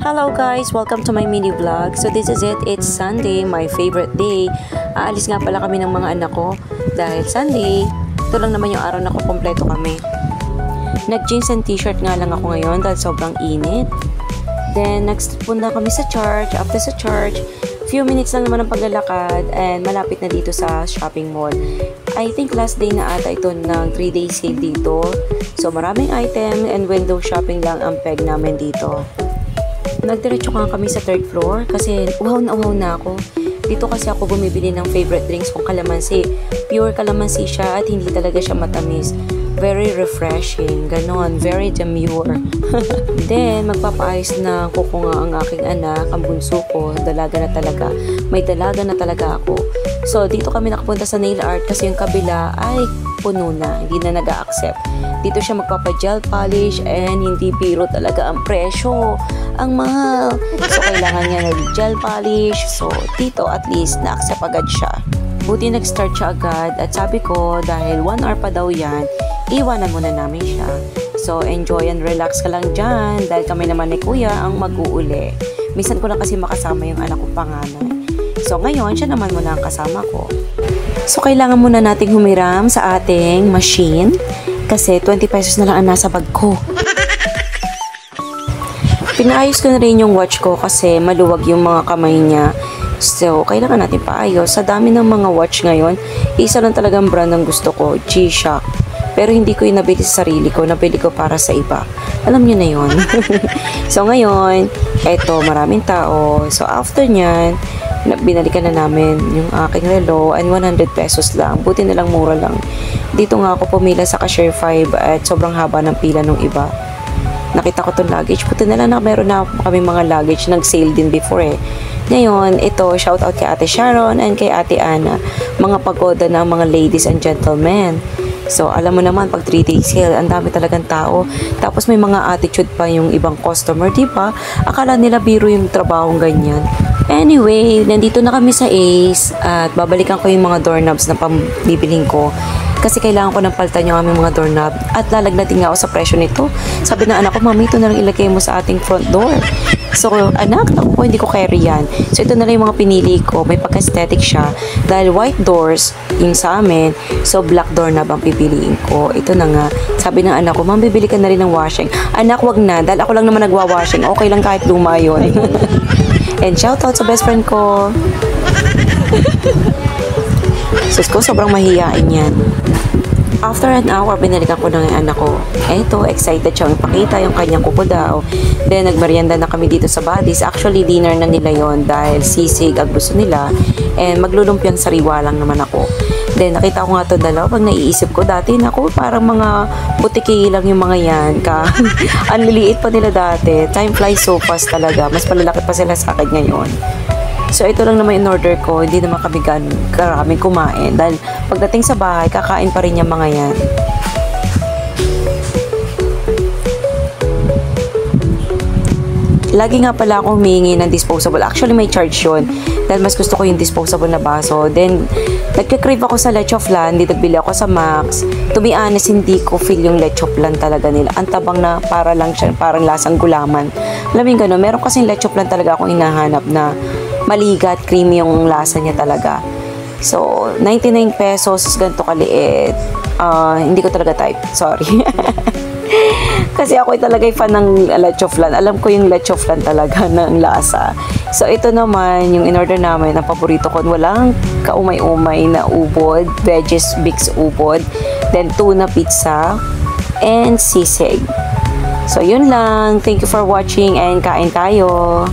Hello guys! Welcome to my mini vlog. So this is it. It's Sunday, my favorite day. Aalis nga pala kami ng mga anak ko dahil Sunday. Ito lang naman yung araw na kumpleto kami. Nag-jeans and t-shirt nga lang ako ngayon dahil sobrang init. Then nagpunta kami sa church. After sa church, few minutes lang naman ang paglalakad and malapit na dito sa shopping mall. I think last day na ata ito ng 3-day sale dito. So maraming item and window shopping lang ang peg namin dito. Nagdiretso nga kami sa third floor kasi uhaw na ako. Dito kasi ako bumibili ng favorite drinks kong kalamansi. Pure kalamansi siya at hindi talaga siya matamis. Very refreshing, ganon, very demure. Then, magpapaayos na kuko nga ang aking anak, ang bunso ko, dalaga na talaga. May dalaga na talaga ako. So, dito kami nakapunta sa nail art kasi yung kabila ay puno na, hindi na nag-a-accept. Dito siya magpapa-gel polish and hindi biro talaga ang presyo. Ang mahal. So, kailangan niya ng gel polish. So, dito at least na-accept agad siya. Buti nag-start siya agad at sabi ko dahil 1 hour pa daw yan, iwanan muna namin siya. So, enjoy and relax ka lang dyan dahil kami naman ni Kuya ang mag-uuli. Minsan ko lang kasi makasama yung anak ko panganay. So, ngayon, siya naman muna ang kasama ko. So, kailangan muna nating humiram sa ating machine kasi 20 pesos na lang ang nasa bag ko. Pinaayos ko na rin yung watch ko kasi maluwag yung mga kamay niya. So, kailangan natin paayos. Sa dami ng mga watch ngayon, isa lang talagang brand ang gusto ko, G-Shock. Pero hindi ko yung nabili sa sarili ko, nabili ko para sa iba. Alam niyo na yun. So, ngayon, eto, maraming tao. So, after nyan, binalikan na namin yung aking relo and 100 pesos lang. Buti na lang, mura lang. Dito nga ako pumila sa cashier 5 at sobrang haba ng pila ng iba. Nakita ko itong luggage. Puti na lang na meron na kami mga luggage. Nag-sale din before eh. Ngayon, ito, shout out kay Ate Sharon and kay Ate Ana. Mga pagoda ng mga ladies and gentlemen. So, alam mo naman, pag 3-day sale, ang dami talagang tao. Tapos may mga attitude pa yung ibang customer, diba? Akala nila biro yung trabahong ganyan. Anyway, nandito na kami sa Ace at babalikan ko yung mga doorknobs na pambibiling ko. Kasi kailangan ko ng palitan yung aming mga doorknob at lalagnatin nga ako sa presyo nito. Sabi ng anak ko, Mami, ito na lang ilagay mo sa ating front door. So, anak, naku po, hindi ko carry yan. So, ito na lang yung mga pinili ko. May pagka-aesthetic siya. Dahil white doors, yung sa amin, so black doorknob ang pipiliin ko. Ito na nga. Sabi ng anak ko, Ma'am, bibili ka na rin ng washing. Anak, wag na. Dahil ako lang naman nagwa-washing. Okay lang kahit luma yun. And shout out sa best friend ko. Sus ko, sobrang mahihain yan. After an hour, binalikan ko ng anak ko. Eto, excited siyang ipakita yung kanyang kuko daw. Then, nagmerienda na kami dito sa Buddies. Actually, dinner na nila yon dahil sisig ang gusto nila. And maglulumpiang sariwa lang naman ako. Then, nakita ko nga ito dalawa. Pag naiisip ko, dati naku, parang mga butiki lang yung mga yan. Ang liliit pa nila dati. Time flies so fast talaga. Mas malalaki pa sila sa akin ngayon. So, ito lang naman in order ko. Hindi naman kami karaming kumain. Dahil pagdating sa bahay, kakain pa rin yung mga yan. Lagi nga pala akong humingi ng disposable. Actually, may charge yun. Dahil mas gusto ko yung disposable na baso. Then, nagka-crave ako sa leche flan. Dito bili ako sa Max. To be honest, hindi ko feel yung leche flan talaga nila. Ang tabang na para lang siya, parang lasang gulaman. Alam mo yung gano'n, meron kasing leche flan talaga akong hinahanap na maligat, creamy yung lasa niya talaga. So, 99 pesos, ganito kaliit. Hindi ko talaga type. Sorry. Kasi ako talaga fan ng leche flan. Alam ko yung leche flan talaga ng lasa. So, ito naman, yung in-order namin, ang paborito ko, walang kaumay-umay na ubod, veggies mix ubod, then tuna pizza, and sisig. So, yun lang. Thank you for watching and kain tayo.